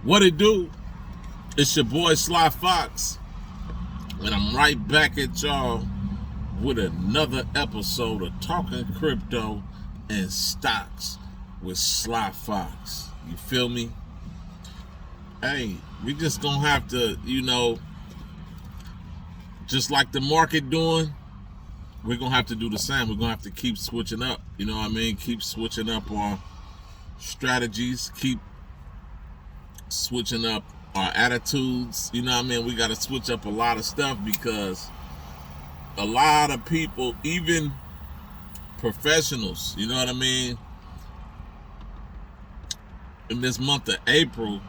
What it do? It's your boy Sly Fox, and I'm right back at y'all with another episode of Talkin Crypto and Stocks with Sly Fox. You feel me? Hey, we just gonna have to, just like the market doing, we're gonna have to do the same. We're gonna have to keep switching up. You know what I mean? Keep switching up our strategies, keep switching up our attitudes. You know what I mean? We got to switch up a lot of stuff because a lot of people, even professionals, you know what I mean, in this month of April,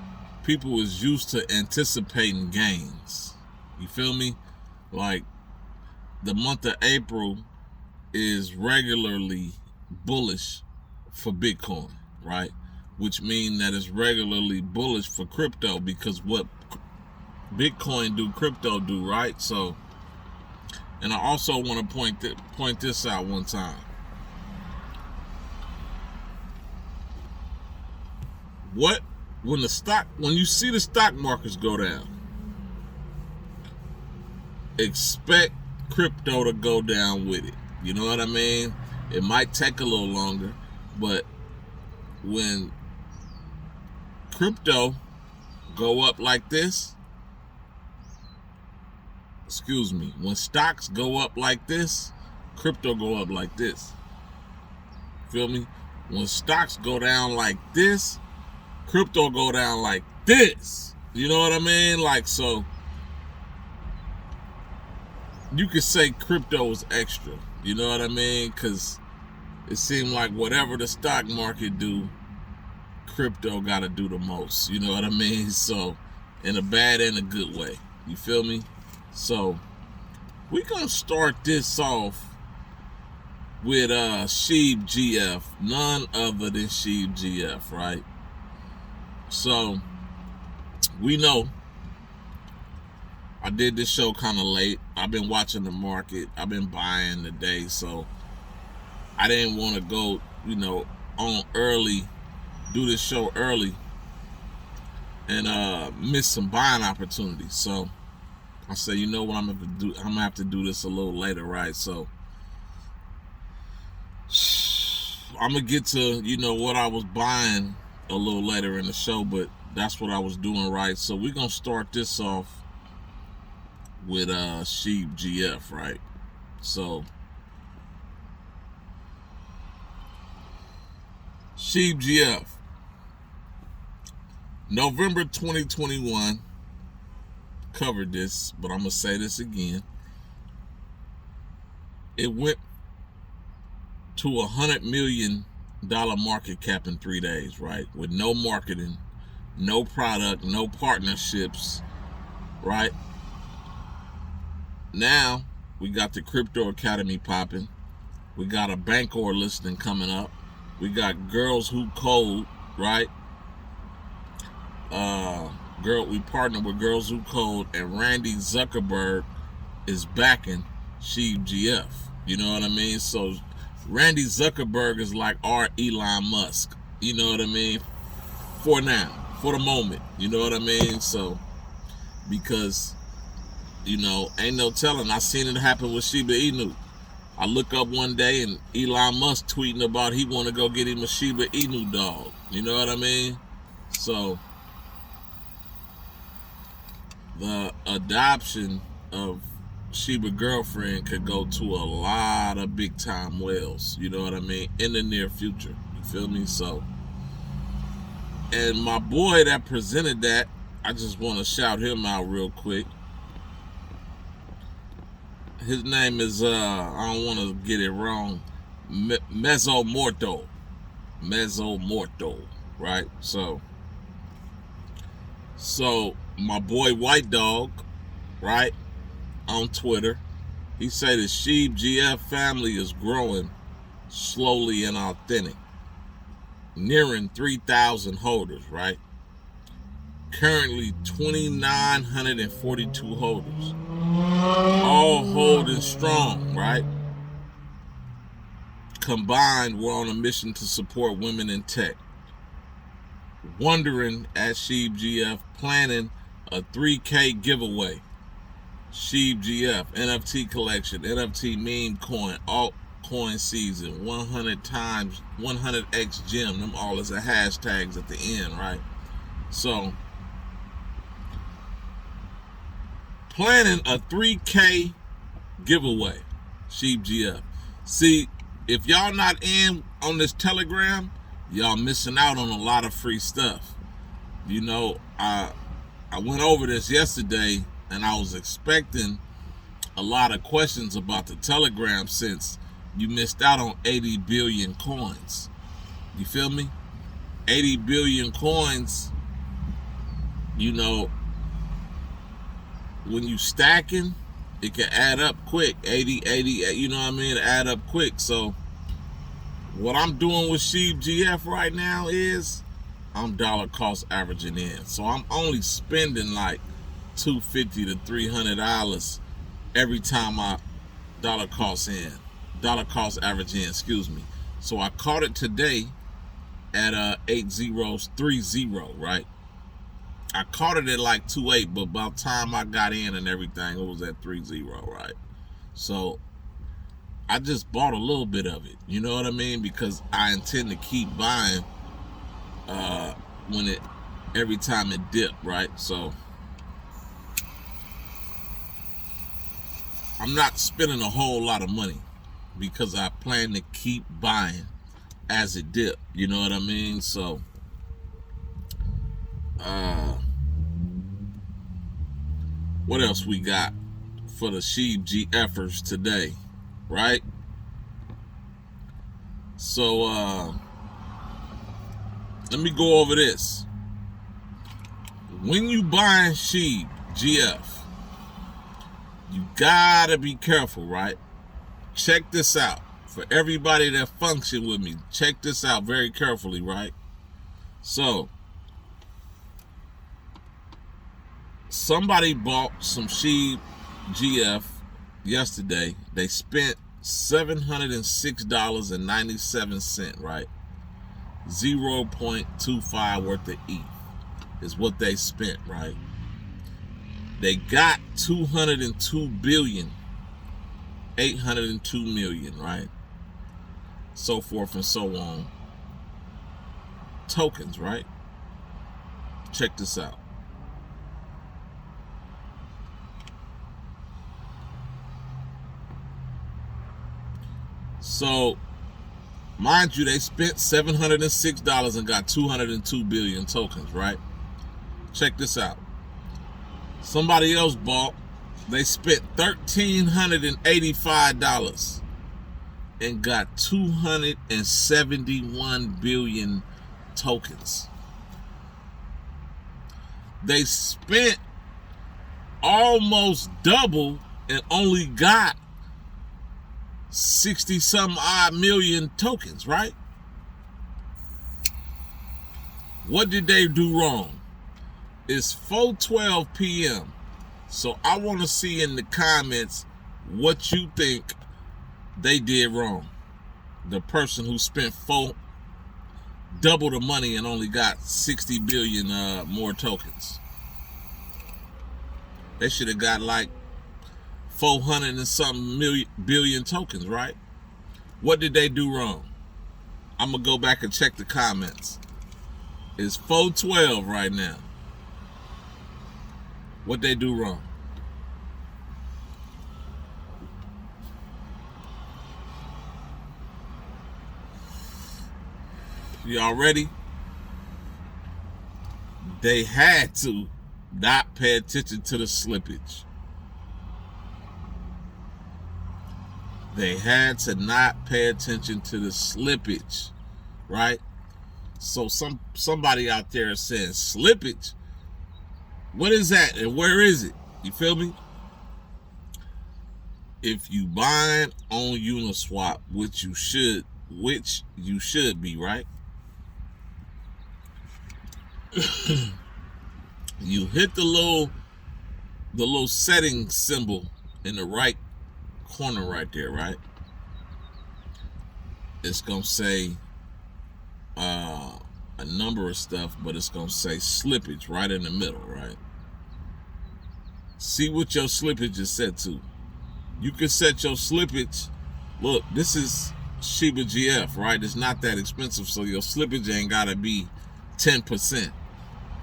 people is used to anticipating gains. You feel me? Like, the month of April is regularly bullish for Bitcoin, right? Which means that it's regularly bullish for crypto, because what Bitcoin do, crypto do, right? So, and I also want to point this out one time. When you see the stock markets go down, expect crypto to go down with it. You know what I mean? It might take a little longer, but when crypto go up like this, when stocks go up like this, crypto go up like this. Feel me? When stocks go down like this, crypto go down like this. You know what I mean? Like, so you could say crypto is extra. You know what I mean? Because it seemed like whatever the stock market do, crypto got to do the most. You know what I mean? So, in a bad and a good way. You feel me? So, we're going to start this off with Sheeb GF. None other than Sheeb GF, right? So, we know I did this show kind of late. I've been watching the market. I've been buying today. So, I didn't want to go, on early, do this show early and miss some buying opportunities. So I said, you know what, I'm gonna have to do this a little later, right? So I'm gonna get to what I was buying a little later in the show, but that's what I was doing, right? So we're gonna start this off with Sheeb GF, right? So Sheeb GF, November 2021, covered this, but I'm going to say this again. It went to $100 million market cap in 3 days, right? With no marketing, no product, no partnerships, right? Now, we got the Crypto Academy popping. We got a Bancor listing coming up. We got Girls Who Code, right? We partnered with Girls Who Code, and Randy Zuckerberg is backing Sheeb GF. You know what I mean? So Randy Zuckerberg is like our Elon Musk. You know what I mean? For now, for the moment. You know what I mean? So, because, ain't no telling. I seen it happen with Shiba Inu. I look up one day and Elon Musk tweeting about he want to go get him a Shiba Inu dog. You know what I mean? So the adoption of Shiba girlfriend could go to a lot of big time whales. You know what I mean? In the near future. You feel me? So, and my boy that presented that, I just want to shout him out real quick. His name is, I don't want to get it wrong, Mezzomorto, right? So my boy White Dog, right, on Twitter, he said the Sheeb GF family is growing slowly and authentic, nearing 3,000 holders, right? Currently 2,942 holders, all holding strong, right? Combined, we're on a mission to support women in tech. wondering at Sheeb GF planning a 3K giveaway. Sheeb GF, NFT collection, NFT meme coin, altcoin season, 100 times, 100x gem. Them all is the hashtags at the end, right? So, planning a 3K giveaway. Sheeb GF. See, if y'all not in on this Telegram, y'all missing out on a lot of free stuff. You know, I went over this yesterday, and I was expecting a lot of questions about the Telegram since you missed out on 80 billion coins. You feel me? 80 billion coins, you know, when you stacking, it can add up quick. 80, you know what I mean? Add up quick. So what I'm doing with Sheeb GF right now is I'm dollar cost averaging in. So I'm only spending like $250 to $300 every time I dollar cost average in, excuse me. So I caught it today at 8030, right? I caught it at like 28, but by the time I got in and everything, it was at 30, right? So I just bought a little bit of it, you know what I mean? Because I intend to keep buying every time it dipped, right? So I'm not spending a whole lot of money because I plan to keep buying as it dipped, you know what I mean? So what else we got for the Sheeb GFers today, right? So let me go over this. When you buying Sheeb GF, you gotta be careful, right? Check this out. For everybody that function with me, check this out very carefully, right? So, somebody bought some Sheeb GF yesterday. They spent $706.97, right? 0.25 worth of ETH is what they spent, right? They got 202 billion, 802 million, right? So forth and so on. Tokens, right? Check this out. So, mind you, they spent $706 and got 202 billion tokens, right? Check this out. Somebody else bought, they spent $1,385 and got 271 billion tokens. They spent almost double and only got 60 some odd million tokens, right? What did they do wrong? It's 4:12 p.m. So I want to see in the comments what you think they did wrong. The person who spent double the money and only got 60 billion more tokens. They should have got like 400 and something billion tokens, right? What did they do wrong? I'm gonna go back and check the comments. It's 4:12 right now. What they do wrong? Y'all ready? They had to not pay attention to the slippage. They had to not pay attention to the slippage, right? So somebody out there is saying slippage. What is that and where is it? You feel me? If you buying on Uniswap, which you should be, right? You hit the little setting symbol in the right corner right there, right? It's gonna say a number of stuff, but it's going to say slippage right in the middle, right? See what your slippage is set to. You can set your slippage. Look, this is Shiba GF, right? It's not that expensive, so your slippage ain't got to be 10%.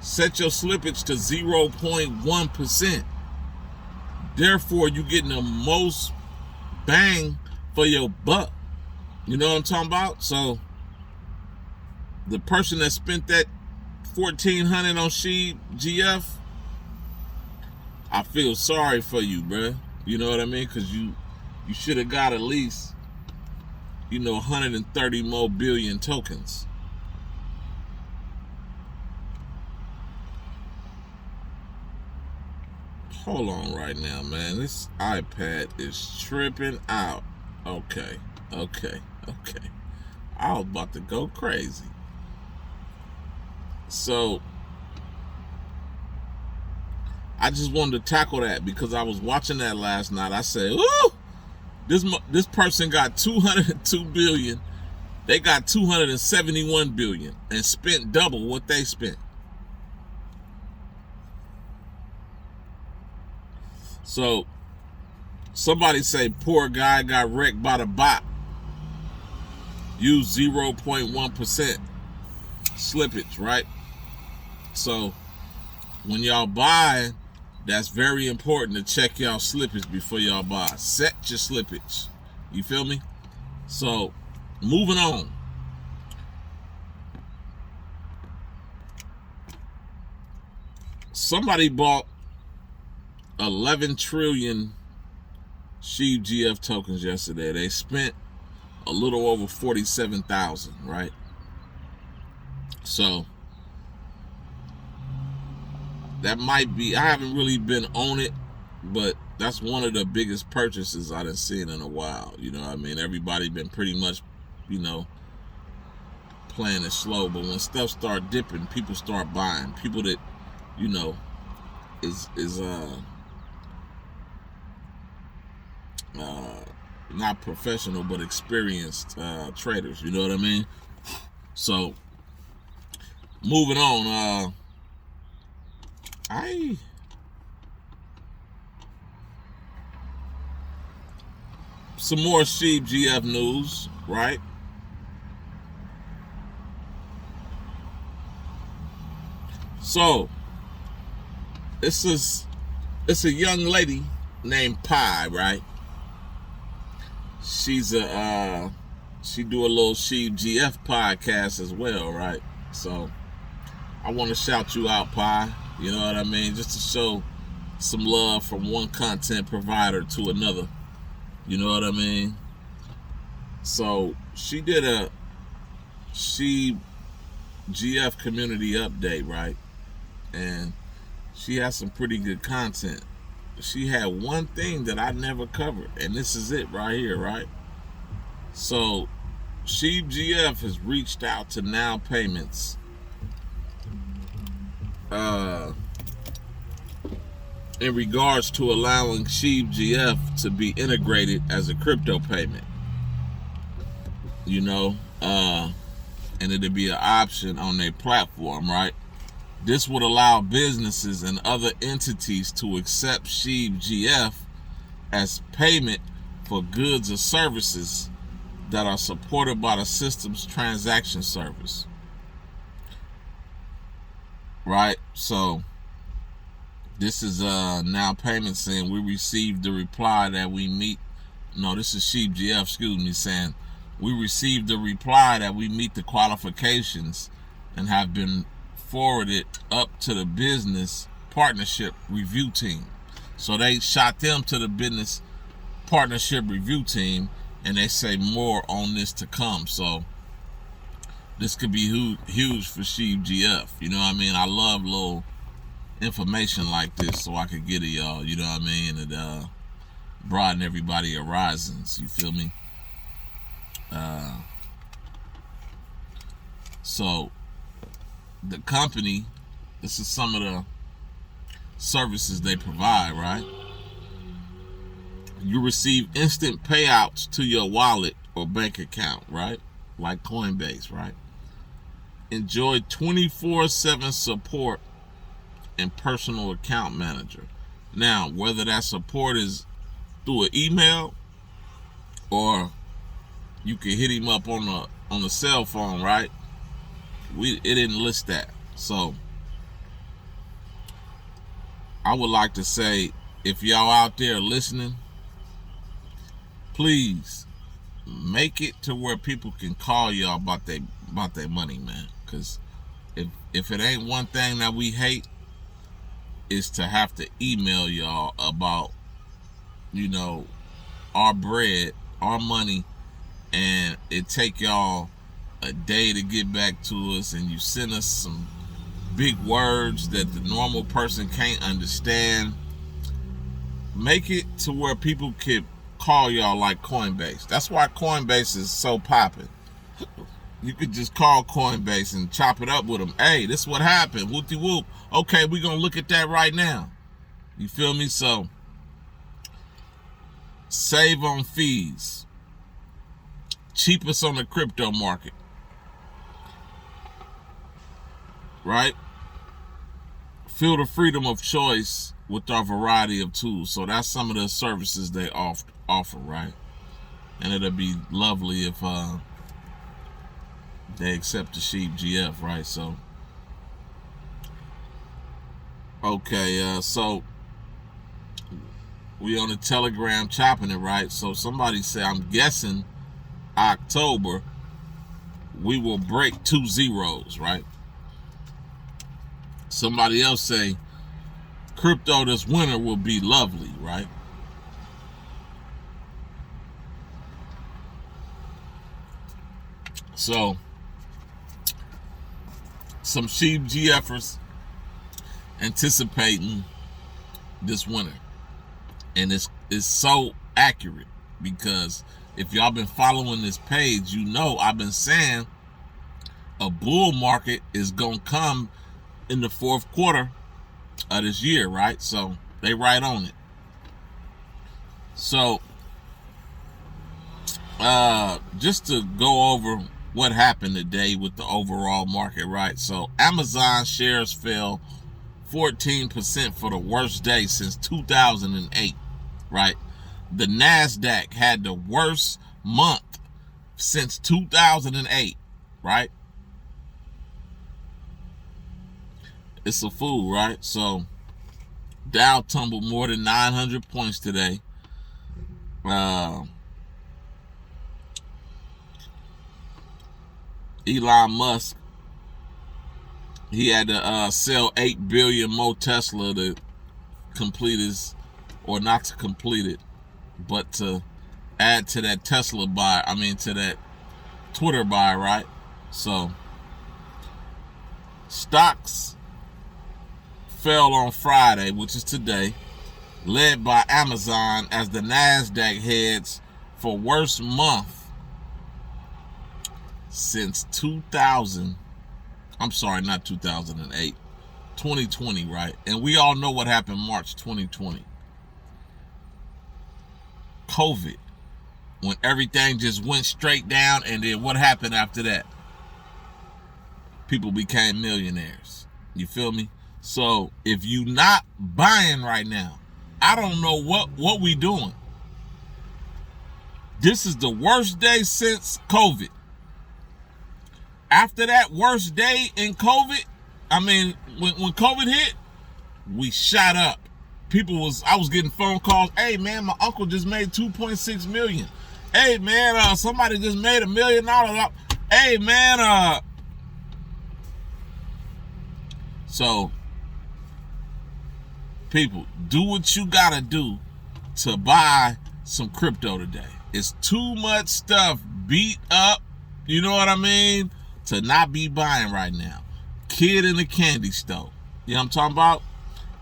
Set your slippage to 0.1%. Therefore, you're getting the most bang for your buck. You know what I'm talking about? So, the person that spent that $1,400 on Shiba GF, I feel sorry for you, bruh. You know what I mean? Because you should have got at least, 130 more billion tokens. Hold on right now, man. This iPad is tripping out. Okay. I was about to go crazy. So, I just wanted to tackle that because I was watching that last night. I said, ooh, this person got 202 billion. They got 271 billion and spent double what they spent. So, somebody say, poor guy got wrecked by the bot. Use 0.1% slippage, right? So, when y'all buy, that's very important to check y'all slippage before y'all buy. Set your slippage. You feel me? So, moving on. Somebody bought 11 trillion Shiba GF tokens yesterday. They spent a little over 47,000, right? So that might be, I haven't really been on it, but that's one of the biggest purchases I done seen in a while. You know what I mean? Everybody been pretty much, playing it slow, but when stuff start dipping, people start buying. People that, is not professional but experienced traders, you know what I mean? So moving on, some more Shiba GF news, right? So it's a young lady named Pi, right? She do a little Shiba GF podcast as well, right? So I want to shout you out, Pi. You know what I mean? Just to show some love from one content provider to another. You know what I mean? So she did a Shiba GF community update, right? And she has some pretty good content. She had one thing that I never covered, and this is it right here, right? So Shiba GF has reached out to Now Payments in regards to allowing Shiba GF to be integrated as a crypto payment. And it'd be an option on their platform, right? This would allow businesses and other entities to accept Shiba GF as payment for goods or services that are supported by the system's transaction service. Right? So, this is Now Payment saying we received the reply that we meet. No, this is Shiba GF, saying we received the reply that we meet the qualifications and have been forwarded up to the business partnership review team. So they shot them to the business partnership review team, and they say more on this to come. So this could be huge for Shiba GF. You know what I mean? I love little information like this so I could get it, y'all. You know what I mean? And broaden everybody's horizons. You feel me? So the company, this is some of the services they provide, right? You receive instant payouts to your wallet or bank account, right? Like Coinbase, right? enjoy 24/7 support and personal account manager. Now, whether that support is through an email or you can hit him up on the cell phone, right? It didn't list that. So I would like to say, if y'all out there listening, please make it to where people can call y'all about their money, man. Because if it ain't one thing that we hate, is to have to email y'all about, our bread, our money, and it take y'all a day to get back to us, and you send us some big words that the normal person can't understand. Make it to where people can call y'all like Coinbase. That's why Coinbase is so popping. You could just call Coinbase and chop it up with them. Hey, this is what happened. Whoopty whoop. Okay, we're going to look at that right now. You feel me? So, save on fees. Cheapest on the crypto market. Right? Feel the freedom of choice with our variety of tools. So that's some of the services they offer, right? And it'll be lovely if they accept the Sheep GF, right? So, okay, so we on the Telegram chopping it, right? So somebody said, I'm guessing October we will break 2 zeros, right? Somebody else say crypto this winter will be lovely, right? So some Sheep GFers anticipating this winter, and it's so accurate, because if y'all been following this page, I've been saying a bull market is gonna come in the fourth quarter of this year, right? So they right on it. So just to go over what happened today with the overall market, right? So Amazon shares fell 14% for the worst day since 2008, right? The NASDAQ had the worst month since 2008, right? It's a fool, right? So Dow tumbled more than 900 points today. Elon Musk, he had to sell 8 billion more Tesla to complete his, or not to complete it, but to add to that Tesla buy, to that Twitter buy, right? So stocks fell on Friday, which is today, led by Amazon, as the NASDAQ heads for worst month since 2020, right? And we all know what happened March 2020. COVID, when everything just went straight down, and then what happened after that? People became millionaires. You feel me? So if you not buying right now, I don't know what we doing. This is the worst day since COVID. After that worst day in COVID, when COVID hit, we shot up. I was getting phone calls. Hey man, my uncle just made 2.6 million. Hey man, somebody just made $1 million. Hey man, so people, do what you gotta do to buy some crypto today. It's too much stuff beat up, you know what I mean, to not be buying right now. Kid in the candy store. You know what I'm talking about?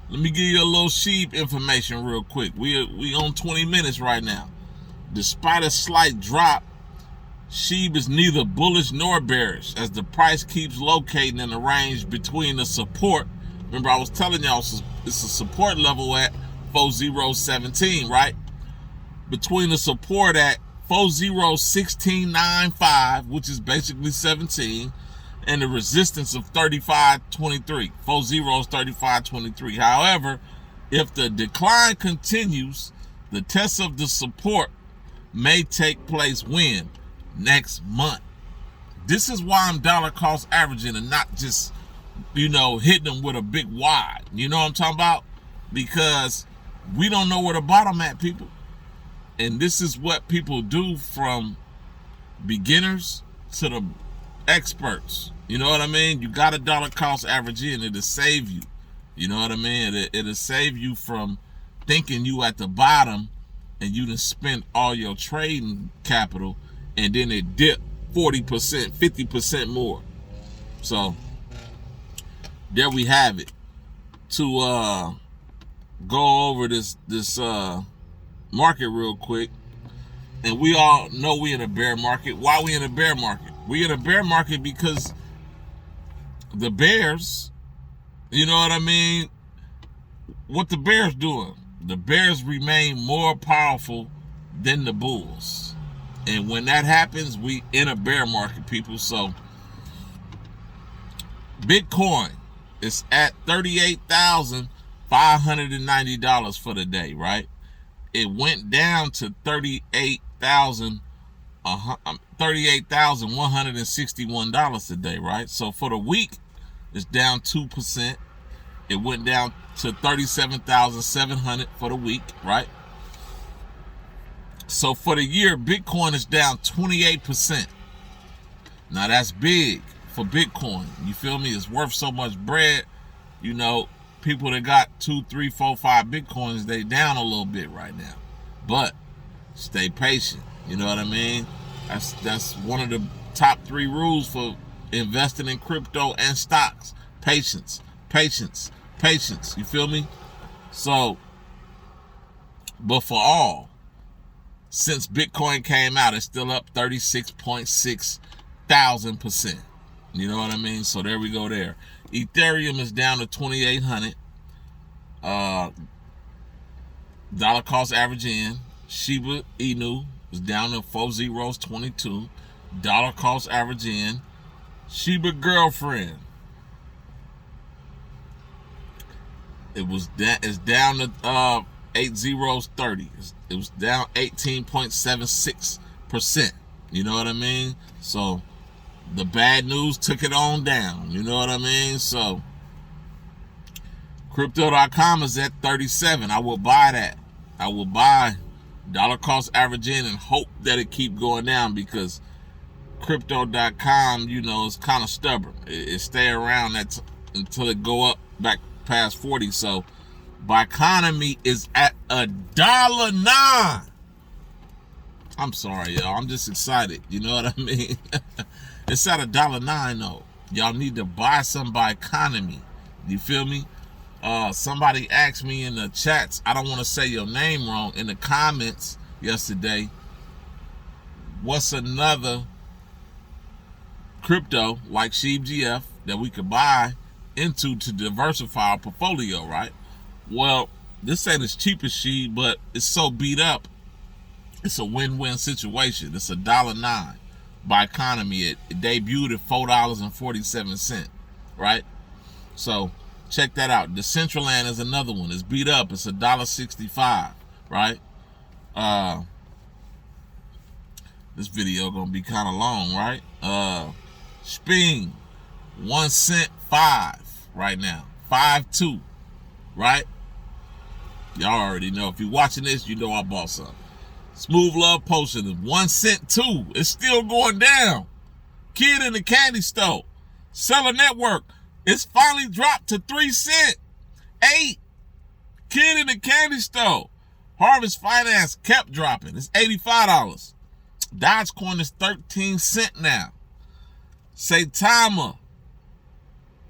Let me give you a little Sheep information real quick. We on 20 minutes right now. Despite a slight drop, Sheep is neither bullish nor bearish, as the price keeps locating in the range between the support. Remember, I was telling y'all it's a support level at 4017, right? Between the support at 401695, which is basically 17, and the resistance of 35.23. 4 zeros, 35.23. However, if the decline continues, the test of the support may take place when? Next month. This is why I'm dollar cost averaging and not just, hitting them with a big wide. You know what I'm talking about? Because we don't know where the bottom at, people. And this is what people do, from beginners to the experts. You know what I mean? You got a dollar cost average in, it'll save you. You know what I mean? It'll save you from thinking you at the bottom and you done spent all your trading capital and then it dipped 40%, 50% more. So there we have it. To go over this market real quick. And we all know we in a bear market. Why we in a bear market? We in a bear market because the bears, you know what I mean? What the bears doing? The bears remain more powerful than the bulls. And when that happens, we in a bear market, people. So Bitcoin is at $38,590 for the day, right? It went down to $38,161 today, right? So for the week, it's down 2%. It went down to 37,700 for the week, right? So for the year, Bitcoin is down 28%. Now that's big for Bitcoin. You feel me? It's worth so much bread. People that got 2, 3, 4, 5 Bitcoins, they down a little bit right now. But stay patient. You know what I mean? That's one of the top 3 rules for investing in crypto and stocks. Patience, patience, patience. You feel me? So, but for all, since Bitcoin came out, it's still up 36.6,000%. You know what I mean? So there we go there. Ethereum is down to 2,800. Dollar cost average in. Shiba Inu is down to 4 zeros, 22. Dollar cost average in. Shiba girlfriend. It's down to 8 zeros, 30. It was down 18.76%. You know what I mean? So the bad news took it on down. You know what I mean? So Crypto.com is at 37. I will buy that. I will buy dollar cost average in and hope that it keep going down, because Crypto.com, is kind of stubborn. It stay around that until it go up back past 40. So Biconomy is at $1.09. I'm sorry, y'all. I'm just excited. You know what I mean? It's at $1.09 though. Y'all need to buy some Biconomy. You feel me? Somebody asked me in the chats, I don't want to say your name wrong, in the comments yesterday, what's another crypto like SheepGF that we could buy into to diversify our portfolio, right? Well, this ain't as cheap as Sheep, but it's so beat up. It's a win-win situation. It's $1.09 Biconomy. It debuted at $4.47, right? So check that out. Decentraland is another one. It's beat up. It's $1.65, right? This video gonna be kind of long, right? Sping, 1 cent 5 right now, 5.2, right? Y'all already know. If you're watching this, you know I bought some. Smooth Love Potion is 1 cent 2. It's still going down. Kid in the Candy Store, Seller Network, it's finally dropped to 3 cent 8. Kid in the Candy Store, Harvest Finance kept dropping. It's $85. Dogecoin is 13 cent now. Saitama,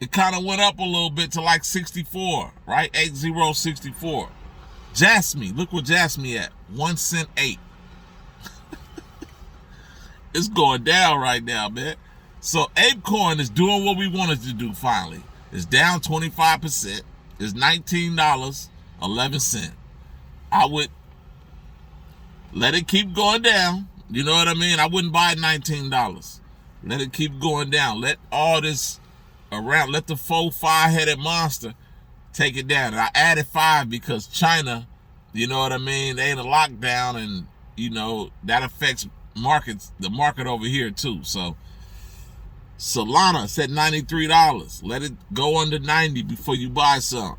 it kind of went up a little bit to like 64, right? 8064. Jasmine, look where Jasmine at. 1 cent 8. It's going down right now, man. So ApeCoin is doing what we wanted to do finally. It's down 25%. It's $19.11. I would let it keep going down. You know what I mean? I wouldn't buy $19. Let it keep going down. Let all this around, let the 5-headed monster take it down. And I added 5 because China, you know what I mean, they in a lockdown, and you know that affects the market over here too. So Solana is at $93. Let it go under 90 before you buy some.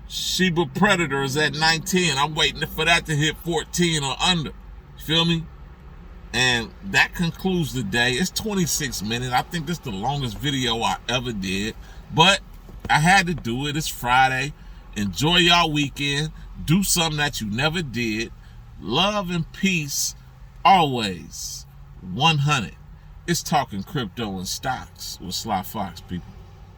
Shiba Predator is at 19. I'm waiting for that to hit 14 or under. You feel me? And that concludes the day. It's 26 minutes. I think this is the longest video I ever did. But I had to do it. It's Friday. Enjoy y'all weekend. Do something that you never did. Love and peace always. 100. It's Talking Crypto and Stocks with Sly Fox, people.